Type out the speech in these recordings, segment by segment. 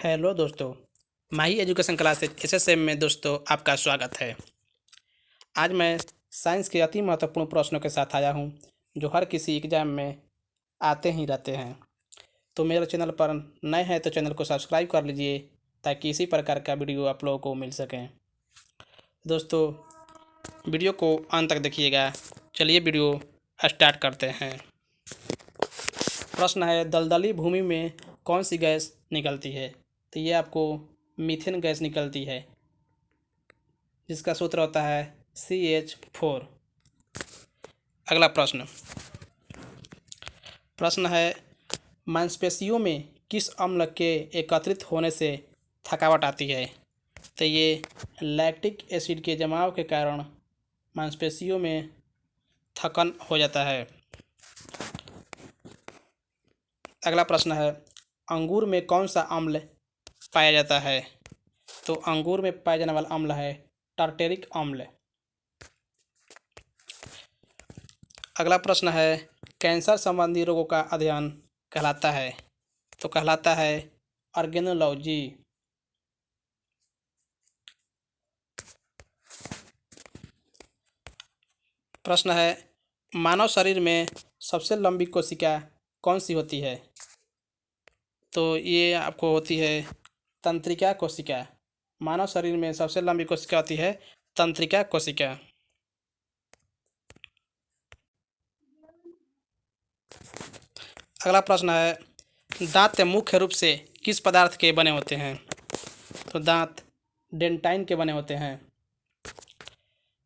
Hello दोस्तों, माही education classes SSM में दोस्तों आपका स्वागत है। आज मैं साइंस के अति महत्वपूर्ण प्रश्नों के साथ आया हूँ जो हर किसी एग्जाम में आते ही रहते हैं। तो मेरे चैनल पर नए हैं तो चैनल को सब्सक्राइब कर लीजिए ताकि इसी प्रकार का वीडियो आप लोगों को मिल सकें। दोस्तों, वीडियो को अंत तक देखिएगा। चलिए वीडियो स्टार्ट करते हैं। प्रश्न है, दलदली भूमि में कौन सी गैस निकलती है? तो ये आपको मीथेन गैस निकलती है जिसका सूत्र होता है CH4। अगला प्रश्न है, मांसपेशियों में किस अम्ल के एकत्रित होने से थकावट आती है? तो ये लैक्टिक एसिड के जमाव के कारण मांसपेशियों में थकन हो जाता है। अगला प्रश्न है, अंगूर में कौन सा अम्ल पाया जाता है? तो अंगूर में पाया जाने वाला अम्ल है टार्टेरिक अम्ल। अगला प्रश्न है, कैंसर संबंधी रोगों का अध्ययन कहलाता है? तो कहलाता है ऑर्गेनोलॉजी। प्रश्न है, मानव शरीर में सबसे लंबी कोशिका कौन सी होती है? तो ये आपको होती है तंत्रिका कोशिका। मानव शरीर में सबसे लंबी कोशिका होती है तंत्रिका कोशिका। अगला प्रश्न है, दांत मुख्य रूप से किस पदार्थ के बने होते हैं? तो दांत डेंटाइन के बने होते हैं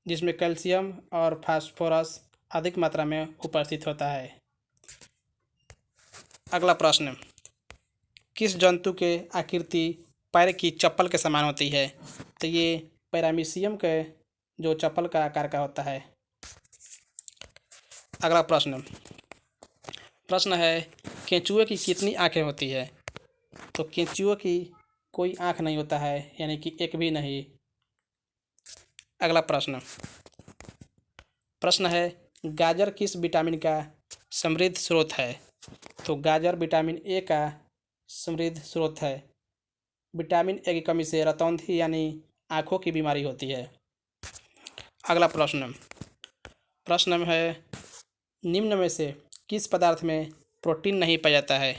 जिसमें कैल्शियम और फास्फोरस अधिक मात्रा में उपस्थित होता है। अगला प्रश्न, किस जंतु के आकृति पैर की चप्पल के समान होती है? तो ये पैरामीशियम के जो चप्पल का आकार का होता है। अगला प्रश्न है, केंचुए की कितनी आंखें होती है? तो केंचुए की कोई आंख नहीं होता है, यानी कि एक भी नहीं। अगला प्रश्न है, गाजर किस विटामिन का समृद्ध स्रोत है? तो गाजर विटामिन ए का समृद्ध स्रोत है। विटामिन ए की कमी से रतौंधी यानी आँखों की बीमारी होती है। अगला प्रश्न में है, निम्न में से किस पदार्थ में प्रोटीन नहीं पाया जाता है?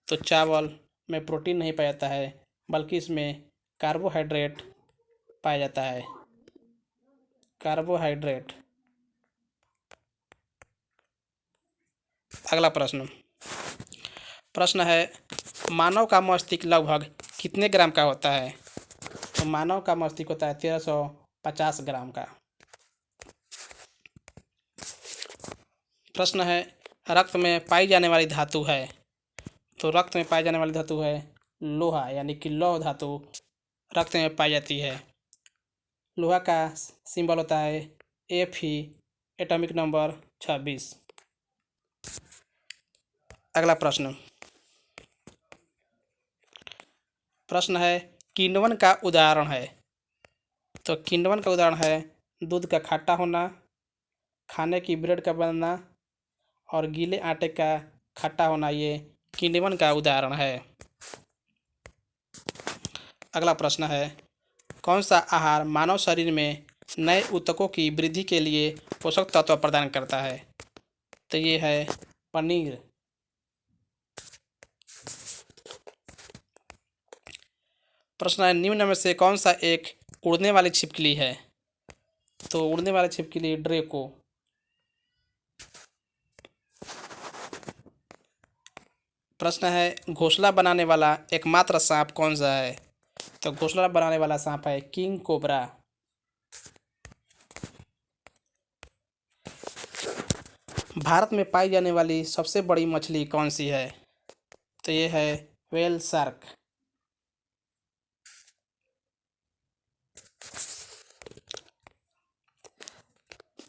तो चावल में प्रोटीन नहीं पाया जाता है बल्कि इसमें कार्बोहाइड्रेट पाया जाता है। कार्बोहाइड्रेट। अगला प्रश्न है, मानव का मस्तिष्क लगभग कितने ग्राम का होता है? तो मानव का मस्तिष्क होता है 1350 ग्राम का। प्रश्न है, रक्त में पाई जाने वाली धातु है? तो रक्त में पाई जाने वाली धातु है लोहा, यानी कि लौह धातु रक्त में पाई जाती है। लोहा का सिंबल होता है Fe, एटॉमिक नंबर 26। अगला प्रश्न है, किण्वन का उदाहरण है? तो किण्वन का उदाहरण है दूध का खट्टा होना, खाने की ब्रेड का बनना और गीले आटे का खट्टा होना। ये किण्वन का उदाहरण है। अगला प्रश्न है, कौन सा आहार मानव शरीर में नए ऊतकों की वृद्धि के लिए पोषक तत्व प्रदान करता है? तो ये है पनीर। प्रश्न है, निम्न में से कौन सा एक उड़ने वाली छिपकली है? तो उड़ने वाली छिपकली ड्रेको। प्रश्न है, घोंसला बनाने वाला एकमात्र सांप कौन सा है? तो घोंसला बनाने वाला सांप है किंग कोबरा। भारत में पाई जाने वाली सबसे बड़ी मछली कौन सी है? तो ये है व्हेल शार्क।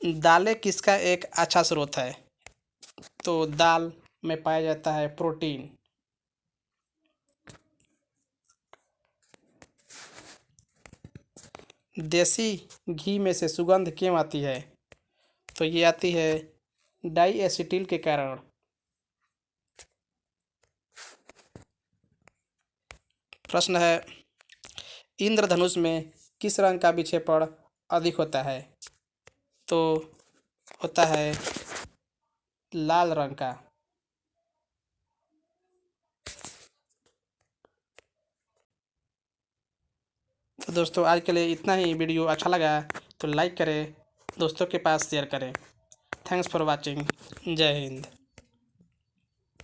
दालें किसका एक अच्छा स्रोत है? तो दाल में पाया जाता है प्रोटीन। देसी घी में से सुगंध क्यों आती है? तो ये आती है डाईएसिटिल के कारण। प्रश्न है, इंद्रधनुष में किस रंग का विक्षेपण अधिक होता है? तो होता है लाल रंग का। तो दोस्तों आज के लिए इतना ही। वीडियो अच्छा लगा तो लाइक करें, दोस्तों के पास शेयर करें। Thanks for watching. जय हिंद।